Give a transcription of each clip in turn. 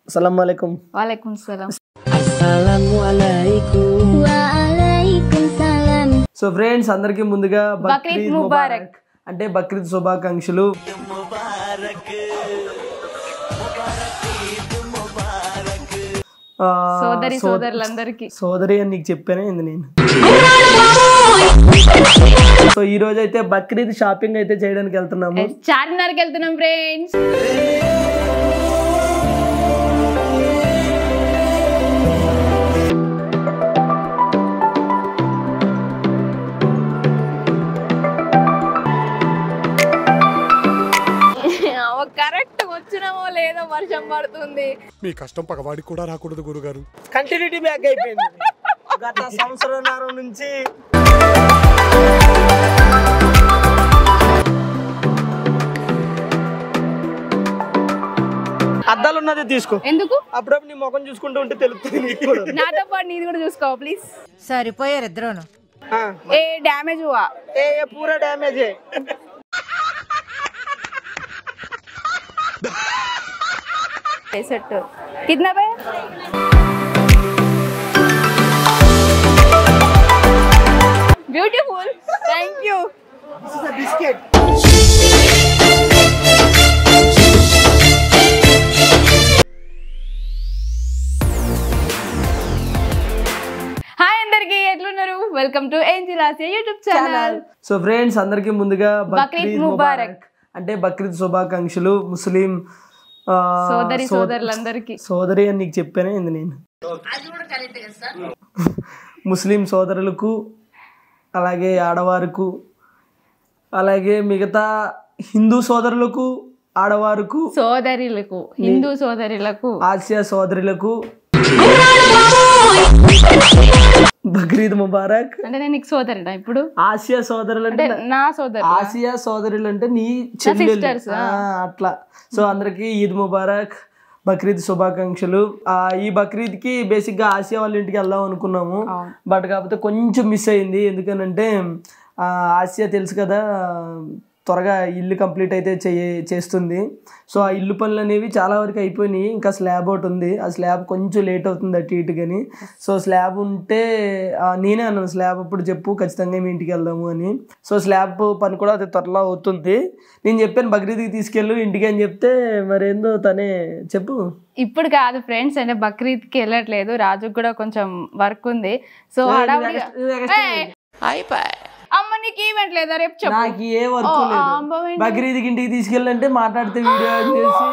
Assalamualaikum. Waalaikumsalam. Assalamualaikum. Waalaikumsalam. So friends అందరికీ ముందుగా బక్రీద్ ముబారక్. అంటే బక్రీద్ శుభాకాంక్షలు. సోదరులందరికీ సోదరి అని నీకు చెప్పానే ఇంది నేను. సో ఈ రోజు అయితే బక్రీద్ షాపింగ్ అయితే చేయడానికి వెళ్తున్నాము. చార్మినార్కి వెళ్తున్నాం ఫ్రెండ్స్. కరెక్ట్ వచ్చినామో లేదో వర్షం పడుతుంది. మీ కష్టం పగవాడికి కూడా రాకూడదు గురుగారు. కంటిన్యూటీ బ్యాక్ అయిపోయింది గత సంవత్సరాల నుంచి. అద్దాలు ఉన్నది తీసుకో. ఎందుకు? అప్పుడప్పుడు నీ ముఖం చూసుకుంటూ ఉంటే తెలుస్తుంది. నాతో పాటు నీది కూడా చూసుకో ప్లీజ్. సరిపోయారు ఇద్దరును. ఏ డ్యామేజ్ हुआ? ఏ పూరా డ్యామేజ్ है. सेट कितना पे? Beautiful, thank you. This is a biscuit. Hi అందరికి, ఎట్లున్నారు? Welcome to angel Asia YouTube channel. So friends అందరికి ముందుగా బక్రీద్ ముబారక్. అంటే బక్రీద్ శుభాకాంక్షలు. ముస్లిం సోదరులందరికీ. సోదరి అని నీకు చెప్పానే ఇంది నేను. ముస్లిం సోదరులకు, అలాగే ఆడవారుకు, అలాగే మిగతా హిందూ సోదరులకు, ఆడవారుకు, సోదరులకు, హిందూ సోదరులకు, ఆసియా సోదరులకు బక్రీద్ ముబారక్. అంటే నేను నీకు సోదరుడా ఇప్పుడు? ఆసియా సోదరులు అంటే నా సోదరు. ఆసియా సోదరులు అంటే నీ చెల్లెలు అట్లా. సో అందరికి ఈద్ ముబారక్, బక్రీద్ శుభాకాంక్షలు. ఈ బక్రీద్ కి బేసిక్ గా ఆసియా వాళ్ళ ఇంటికి వెళ్దాం అనుకున్నాము. బట్ కాకపోతే కొంచెం మిస్ అయింది. ఎందుకనంటే ఆసియా తెలుసు కదా, త్వరగా ఇల్లు కంప్లీట్ అయితే చేస్తుంది. సో ఆ ఇల్లు పనులు అనేవి చాలా వరకు అయిపోయినాయి. ఇంకా స్లాబ్ ఒకటి ఉంది. ఆ స్లాబ్ కొంచెం లేట్ అవుతుంది అటు ఇటు కానీ. సో స్లాబ్ ఉంటే నేనే అన్నాను, స్లాబ్ అప్పుడు చెప్పు ఖచ్చితంగా మీ ఇంటికి వెళ్దాము అని. సో స్లాబ్ పని కూడా అది త్వరలో అవుతుంది. నేను చెప్పాను బక్రీద్కి తీసుకెళ్ళు ఇంటికి అని చెప్తే మరేందో తనే చెప్పు. ఇప్పుడు కాదు ఫ్రెండ్స్, అంటే బక్రీద్కి వెళ్ళట్లేదు. రాజుకు కూడా కొంచెం వర్క్ ఉంది. సో అమ్మ నీకు ఈవెంట్ లేదా రేపు చెప్పు. నాకు ఏ వర్క్ లేదు. బక్రీద్కి ఇంటికి తీసుకెళ్ళంటే మాట్లాడితే వీడియో చేసి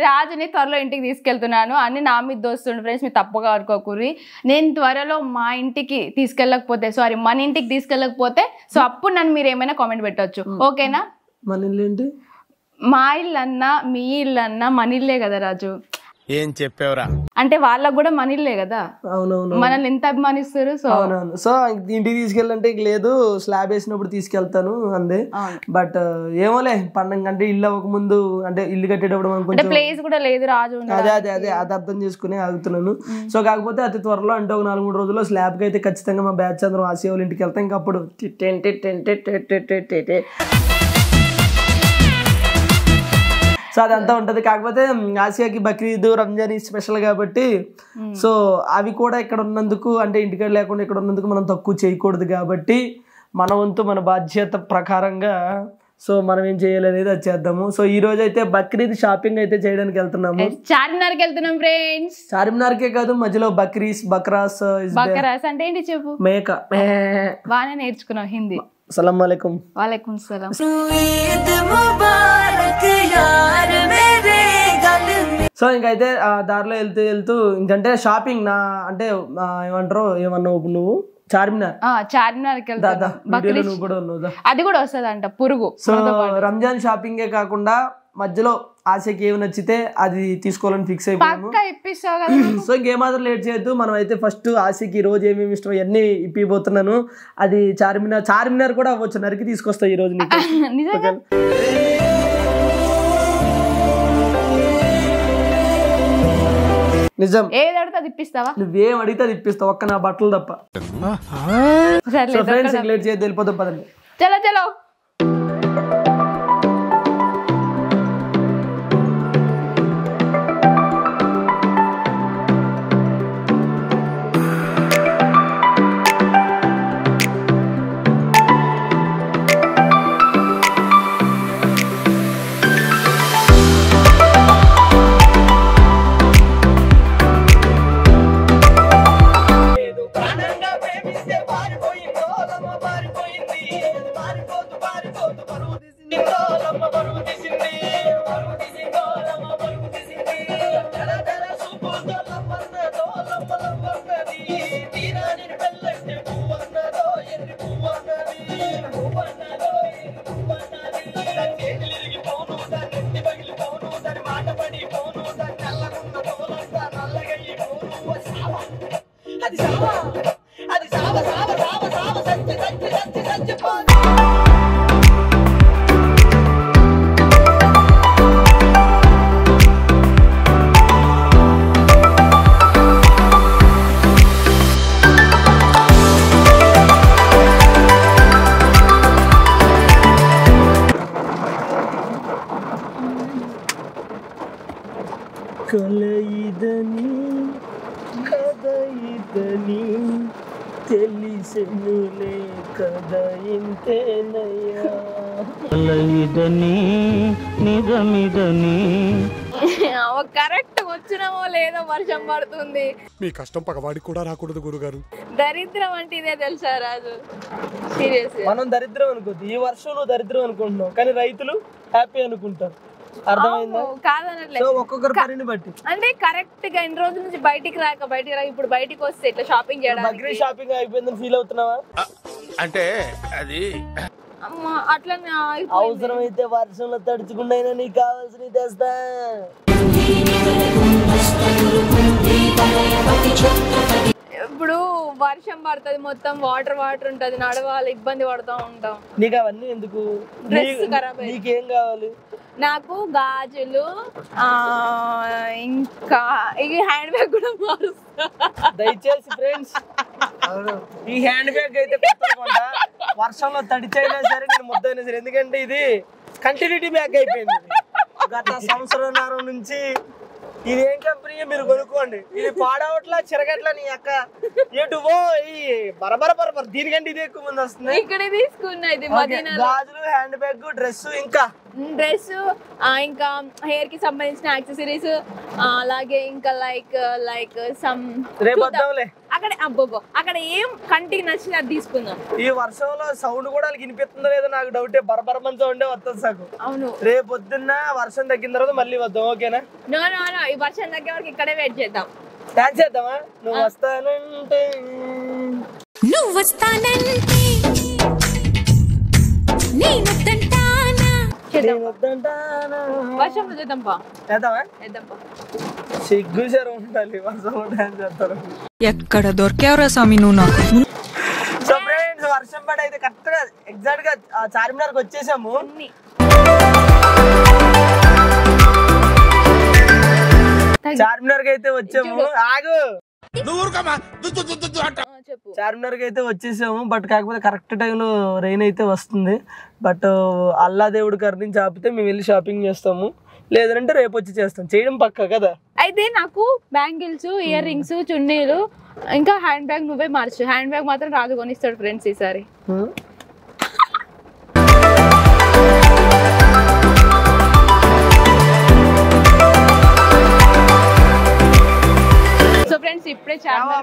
రాజుని త్వరలో ఇంటికి తీసుకెళ్తున్నాను అని నా మీద దోస్తుండు ఫ్రెండ్స్. మీరు తప్పుగా అనుకోకూరి. నేను త్వరలో మా ఇంటికి తీసుకెళ్ళకపోతే, సారీ మన ఇంటికి తీసుకెళ్ళకపోతే, సో అప్పుడు నన్ను మీరు ఏమైనా కామెంట్ పెట్టవచ్చు, ఓకేనా? మన ఇల్లు ఏంటి? మా ఇల్లు అన్నా మీ ఇల్లు అన్నా మన ఇల్లే కదా రాజు. ఏం చెప్పేవరా? అంటే వాళ్ళకు కూడా మన ఇల్లే కదా. అవునవును, మనల్ని ఎంత అభిమానిస్తారు. సో అవునవును. సో ఇంటికి తీసుకెళ్ళంటే లేదు, స్లాబ్ వేసినప్పుడు తీసుకెళ్తాను అందే. బట్ ఏమోలే, పండగ అంటే ఇల్లు అవ్వక ముందు, అంటే ఇల్లు కట్టేటప్పుడు మనం కొంచెం ప్లేస్ కూడా లేదు రాజు. అదే అది అర్థం చేసుకుని ఆగుతున్నాను. సో కాకపోతే అతి త్వరలో అంటే ఒక 4-3 రోజుల్లో స్లాబ్ కి అయితే ఖచ్చితంగా మా బ్యాచ్ అందరం ఆసియా వాళ్ళ ఇంటికి వెళ్తాం. ఇంకా అప్పుడు సో అదంతా ఉంటది. కాకపోతే ఆసియాకి బక్రీద్, రంజాన్ స్పెషల్ కాబట్టి సో అవి కూడా ఇక్కడ ఉన్నందుకు, అంటే ఇంటికాడ లేకుండా ఇక్కడ ఉన్నందుకు మనం తక్కువ చేయకూడదు. కాబట్టి మన వంతు మన బాధ్యత ప్రకారంగా సో మనం ఏం చేయాలి అనేది అది చేద్దాము. సో ఈ రోజు అయితే బక్రీద్ షాపింగ్ అయితే చేయడానికి వెళ్తున్నాము. చార్మినార్కి వెళ్తున్నాం ఫ్రెండ్స్. చార్మినార్కే కాదు, మధ్యలో బక్రాస్ అంటే ఏంటి చెప్పు. మేక బాగానే నేర్చుకున్నావు హిందీ. అస్సలాముఅలైకుం. వాలేకుముస్సలాం. సో ఇంకైతే దారిలో వెళ్తూ ఇంకంటే షాపింగ్ నా అంటే ఏమన్నావు నువ్వు? చార్మినార్కి అది కూడా వస్తుంది అంట పురుగు. సో రంజాన్ షాపింగే కాకుండా మధ్యలో ఆశకి ఏమి నచ్చితే అది తీసుకోవాలని ఫిక్స్ అయిపోయాము. సో ఇంకేమాత్రం లేట్ చేయొద్దు. మనం అయితే ఫస్ట్ ఆశకి ఈ రోజు ఏమేమి ఇష్టం అన్నీ ఇప్పిపోతున్నాను. అది చార్మినార్ కూడా అవ్వచ్చు, నరికి తీసుకొస్తా ఈ రోజు నీకు. నిజం. ఏది అడిగితే అది ఇప్పిస్తావా? నువ్వేం అడిగితే అది ఇప్పిస్తావు, ఒక్క నా బట్టలు తప్ప. ఫ్రెండ్స్ లేట్ చేయొద్దు, వెళ్ళిపోతాం పదండి. చలో చలో. కలయిదని కదయిదని తెలిసెనులే కద ఇంతేనయ్యా కలయిదని నిజమిదని కరెక్ట్ వచ్చినామో లేదో వర్షం పడుతుంది. మీ కష్టం పగవాడికి కూడా రాకూడదు గురుగారు. దరిద్రం అంటే ఇదే తెలుసా రాజు? సీరియస్ మనం దరిద్రం అనుకోద్దు, ఈ వర్షం నువ్వు దరిద్రం అనుకుంటున్నావు కానీ రైతులు హ్యాపీ అనుకుంటారు. అర్థమైందా? కాదనట్లేదు, ఒక్కొక్కరు పనిని బట్టి. అంటే కరెక్ట్ గా ఇన్ని రోజుల నుంచి బయటికి రాక ఇప్పుడు బయటికి వస్తే ఇట్లా షాపింగ్ చేయడానికి బక్రీద్ షాపింగ్ అయిపోయిందని ఫీల్ అవుతున్నావా? అంటే అది అమ్మా అట్లనే అవసరమైతే వర్షంలో తడుచుకుండా నీకు కావాల్సినవి తెస్తా. ఇప్పుడు వర్షం పడుతుంది, మొత్తం వాటర్ ఉంటది, నడవాలి, ఇబ్బంది పడుతూ ఉంటాం. నీకు అవన్నీ ఎందుకు? డ్రెస్ ఖరాబ్. నీకేం కావాలి? నాకు గాజులు, ఇంకా ఈ హ్యాండ్ బ్యాగ్ కూడా మారుస్తా. దయచేసి ఫ్రెండ్స్, ఈ హ్యాండ్ బ్యాగ్ అయితే కొత్తగా వర్షంలో తడిచైనా సరే నేను ముద్దైనా సరే, ఎందుకంటే ఇది కంటిన్యూటీ బ్యాగ్ అయిపోయింది. గత సంవత్సరంన్నర నుంచి ఇదేం కంపెనీ మీరు కొనుక్కోండి, ఇది పాడవట్లా చిరగట్లా. నీ అక్క ఎటు ఈ బరబర దీనికంటే ఇది ఎక్కువ మంది వస్తుంది. ఇక్కడే తీసుకున్నా ఇది గాజులు, హ్యాండ్ బ్యాగ్, డ్రెస్, ఇంకా హెయిర్ కి సంబంధించిన యాక్సెసరీస్, అలాగే ఇంకా లైక్ సమ్ అక్కడ అక్కడ ఏం కంటికి నచ్చింది అది తీసుకుందాం. ఈ వర్షంలో సౌండ్ కూడా వినిపిస్తుందో లేదో నాకు డౌటే. బరబర మంచి ఉండే వస్తుంది సాకు. అవును, రేపు పొద్దున్న వర్షం తగ్గిన తర్వాత మళ్ళీ వద్దాం, ఓకేనా? ఈ వర్షం తగ్గే వరకు ఇక్కడే వెయిట్ చేద్దాం. డాన్స్ చేద్దామా? నువ్వు వస్తానంటే వర్షంలో చేద్దాంపా. సిగ్గు సరే ఉండాలి వర్షంలో డాన్స్ చేస్తారు. ఎక్కడ దొరికేవరా స్వామి నువ్వు నాకు? సో ఫ్రెండ్స్, వర్షం పడి అయితే కరెక్ట్ గా ఎగ్జాక్ట్ గా చార్మినార్కి వచ్చేసాము. చార్మినార్కి అయితే వచ్చాము. ఆగు, చార్మినార్కి అయితే వచ్చేసాము. బట్ కాకపోతే కరెక్ట్ టైంలో రెయిన్ అయితే వస్తుంది. బట్ అల్లా దేవుడు కరుణించి ఆపితే మేము వెళ్ళి షాపింగ్ చేస్తాము, లేదంటే రేపు వచ్చి చేస్తాం. చేయడం పక్కా కదా. అయితే నాకు బ్యాంగిల్స్, ఇయర్ రింగ్స్, చున్నీలు, ఇంకా హ్యాండ్ బ్యాగ్ నువ్వే మార్చు. హ్యాండ్ బ్యాగ్ మాత్రం రాజు కొనిస్తాడు ఫ్రెండ్స్ ఈసారి. సో ఫ్రెండ్స్, ఇప్పుడే చాలా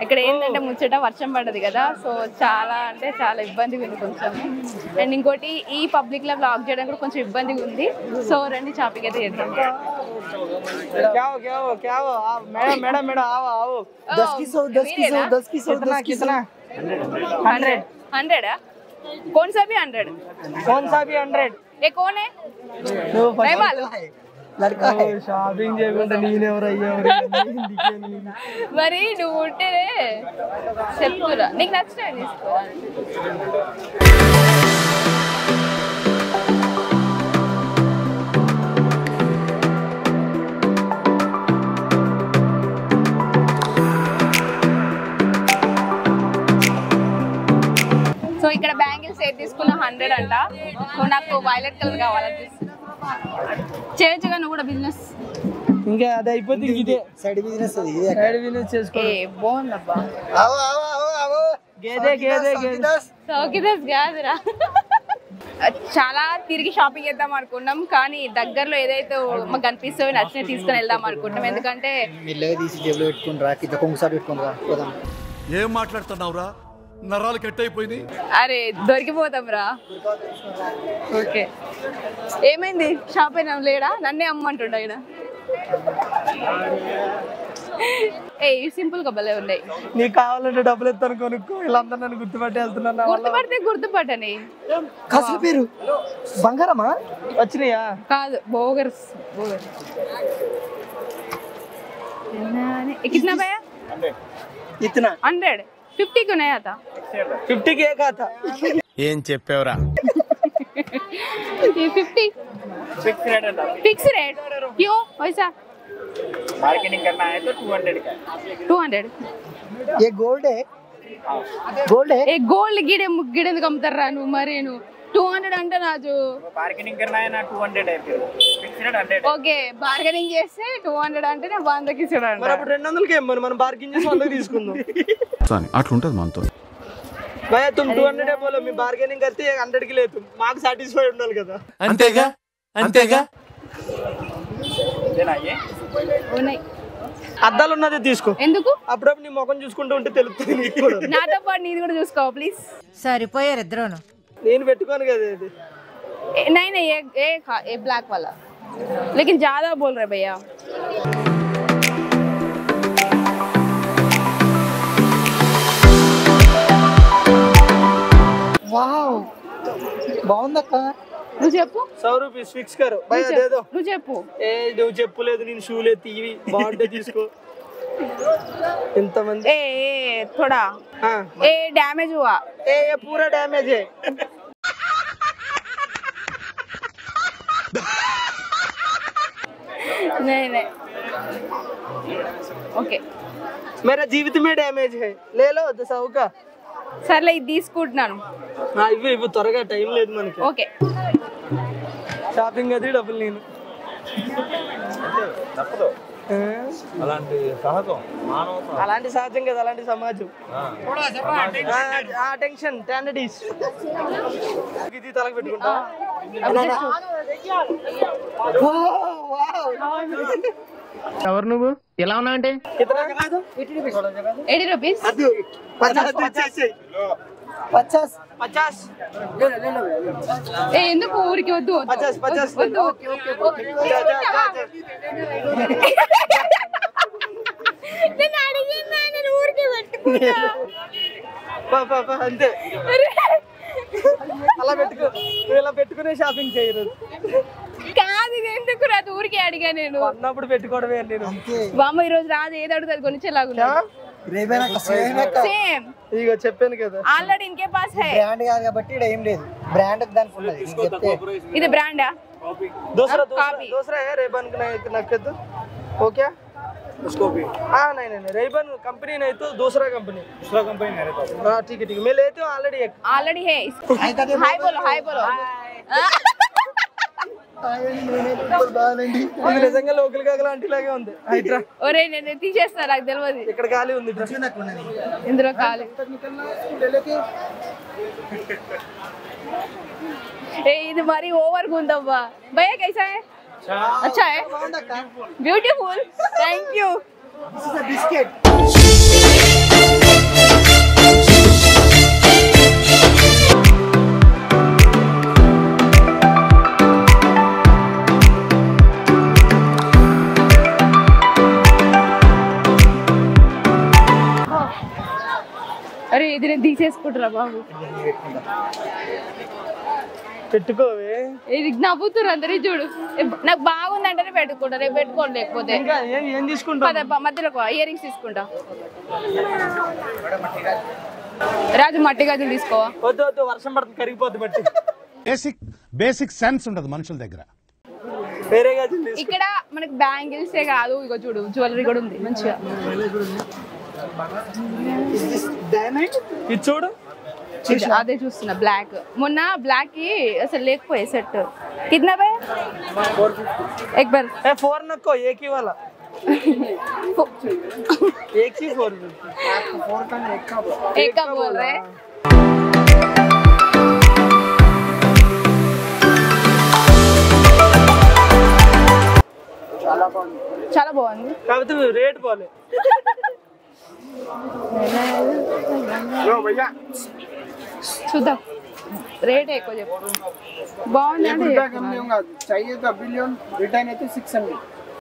ఇక్కడ ఏంటంటే ముచ్చట వర్షం పడ్డది కదా, సో చాలా అంటే చాలా ఇబ్బందిగా ఉంది కొంచెం. అండ్ ఇంకోటి ఈ పబ్లిక్ లో బ్లాగ్ చేయడం కూడా కొంచెం ఇబ్బందిగా ఉంది. సో రండి షాపింగ్ అయితే చేద్దాం. कौन सा भी 100? कौन सा भी 100? ये कौन है? नहीं मालूम. लड़का है. షాపింగ్ చేయకుండా నేనెవరయ్యా? మరి నువ్వు ఉంటేనే చెప్పురా, నీకు నచ్చినవి తీసుకోరా. సో ఇక్కడ బ్యాంగిల్స్ ఏది తీసుకున్నా 100 అంట. సో నాకు వైలెట్ కలర్ కావాలనిపిస్తుంది. చేయొచ్చుగా నువ్వు కూడా బిజినెస్. ఇంకా అది అయిపోతే ఇదే సైడ్ బిజినెస్. సైడ్ బిజినెస్ చేసుకో. బాగుందబ్బా. సౌకిదస్ కాదురా. చాలా తిరిగి షాపింగ్ చేద్దాం అనుకున్నాం, కానీ దగ్గరలో ఏదైతే మాకు కనిపిస్తుందో నచ్చిన తీసుకుని వెళ్దాం అనుకుంటాం. ఎందుకంటే ఏం మాట్లాడుతున్నావురా? నరాలు కట్ అయిపోయింది. అరే దొరికిపోతాం రా. ఓకే, ఏమైంది? షాప్ అయినా లేడా? నన్నే అమ్మంటుండ ఇక్కడ. ఏ సింపుల్ గా భలే ఉన్నాయి. నీకు కావాలంటే డబ్బులు ఎత్తాను కొనుక్కో. వీళ్ళందరూ నన్ను గుర్తుపట్టి వెళ్తున్నా. గుర్తుపడితే గుర్తుపట్టని. అసలు పేరు బంగారమా? వచ్చినాయా? కాదు, బోగర్స్. కిतना भैया? इतना 100 50 क्यों नहीं आता 50 के एक आता ఏం చెప్పావురా ये 50 फिक्स रेट क्यों वैसा बार्गेनिंग करना है तो 200 का 200 ये गोल्ड है ఏ గోల్డ్ గిడ ఎందుకు అమ్ముతారా నువ్వు మరి నువ్వు 200 అంటే రాజు बार्गेनिंग करना है ना 200 है फिर फिक्स्ड 100 ఓకే బార్గెనింగ్ చేస్తే 200 అంటే నేను 100కి ఇస్తాడు మరి అప్పుడు 200కి ఏమని మనం బార్గెన్ చేసి 100కి తీసుకుందాం అట్లుంటది మనతో भैया तुम 200 है बोलो मैं बार्गेनिंग करते 100 की ले तुम మాకు సాటిస్ఫై ఉండాలి కదా అంతేగా అంతేగా देना ये ఉన్నాయి అద్దాలు ఉన్నది తీసుకో ఎందుకు అప్పుడప్పుడు నీ ముఖం చూసుకుంటూ ఉంటే తెలుస్తుంది నీకు కూడా నాతో పాటు నీది కూడా చూసుకో ప్లీజ్ సరిపోయారు ఇద్దరును నేను పెట్టుకోను కదా ఇది नहीं नहीं ये ब्लैक वाला लेकिन ज्यादा बोल रहे भैया వావ్ బాగుందక్క నువ్వు చెప్పు 100 రూపాయస్ ఫిక్స్ కరో భయ్యా దే దో నువ్వు చెప్పు ఏ నువ్వు చెప్పులేదు నేను షూలే తీవి బాగుంటే తీసుకో ఇంతమంది ए थोड़ा हाँ ए डैमेज हुआ ये पूरा डैमेज है नहीं नहीं ఓకే मेरा जीवित में डैमेज है ले लो 100 का సర్లే ఇది తీసుకుంటున్నాను ఇవి త్వరగా టైం లేదు మనకి ఓకే షాపింగ్ అది డబ్బులు నేను అలాంటి సహజం కదా అలాంటి సమాజం టెన్షన్ టెండీస్ ఇది తలకు పెట్టుకుంటా ఎవరు నువ్వు ఎలా ఉన్నావు అంటే 80 రూపీస్ 50 ఏ ఎందుకు ఊరికి వద్దు 50 వద్దు నేను అడిగినా నేను ఊరికి పెట్టుకున్నా అంతే అలా పెట్టుకో ఇలా పెట్టుకునే షాపింగ్ చేయరు కాదు ఇది ఎందుకు రాదు ఊరికి అడిగా నేను అన్నప్పుడు పెట్టుకోవడమే నేను బామ్మ ఈ రోజు రాదు ఏది అడుగుతుంది కొనిచ్చేలాగా సేమ్ ఇగో చెప్పాను కదా ఆల్రెడీ ఇన్కే పాస్ హై బ్రాండ్ కాదు కాబట్టి ఇక్కడ ఏం లేదు బ్రాండ్ దానికి ఉన్నది చెప్తే ఇది బ్రాండా दूसरा है रेबन नक्कद हो क्या उसको भी हाँ नहीं रेबन कंपनी नहीं तो दूसरा कंपनी है हाँ ठीक है मैं लेती हूँ ऑलरेडी है हाय बोलो ఇది నిజంగా లోకల్ గా లాంటి లాగే ఉంది హైడ్రా ఒరే నేను తీసేస్తా నాకు తెలియదు ఇక్కడ ఖాళీ ఉంది ఇందులో ఖాళీ ఏ ఇది మరి ఓవర్ గుందవ్వా భయ్యా कैसा है अच्छा है ब्यूटीफुल थैंक यू బిస్కెట్ అరే ఇది నేను తీసేసుకుంటురా బాబు పెట్టుకోవే ఇది నవ్వుతురు అందరి చూడు నాకు బాగుందంటేనే పెట్టుకుంటా రేపు పెట్టుకోండి లేకపోతే ఏం తీసుకుంటా మధ్యలో ఇయర్ రింగ్స్ తీసుకుంటా రాజు మట్టి గాజులు తీసుకోవా వద్దు వర్షం పడుతుంది కరిగిపోద్ది బట్టి బేసిక్ సెన్స్ ఉండదు మనుషుల దగ్గర వేరే గాజులు ఇక్కడ మనకి బ్యాంగిల్సే కాదు ఇగో చూడు జ్యువెలరీ కూడా ఉంది మంచిగా ఇది చూడు అదే చూస్తున్నా బ్లాక్ మొన్న బ్లాక్ కి అసలు లేకపోయే సెట్ कितना पे एक बार 4 नको एक ही वाला एक ही 4 आपको 4 का एक का बोल रहे చాలా బాగుంది కాకపోతే రేట్ పోలే చూద్దాం రేట్ ఎక్కువ చెప్పు బాగుంది అంటే चाहिए तो बिलियन रिटर्न है तो 600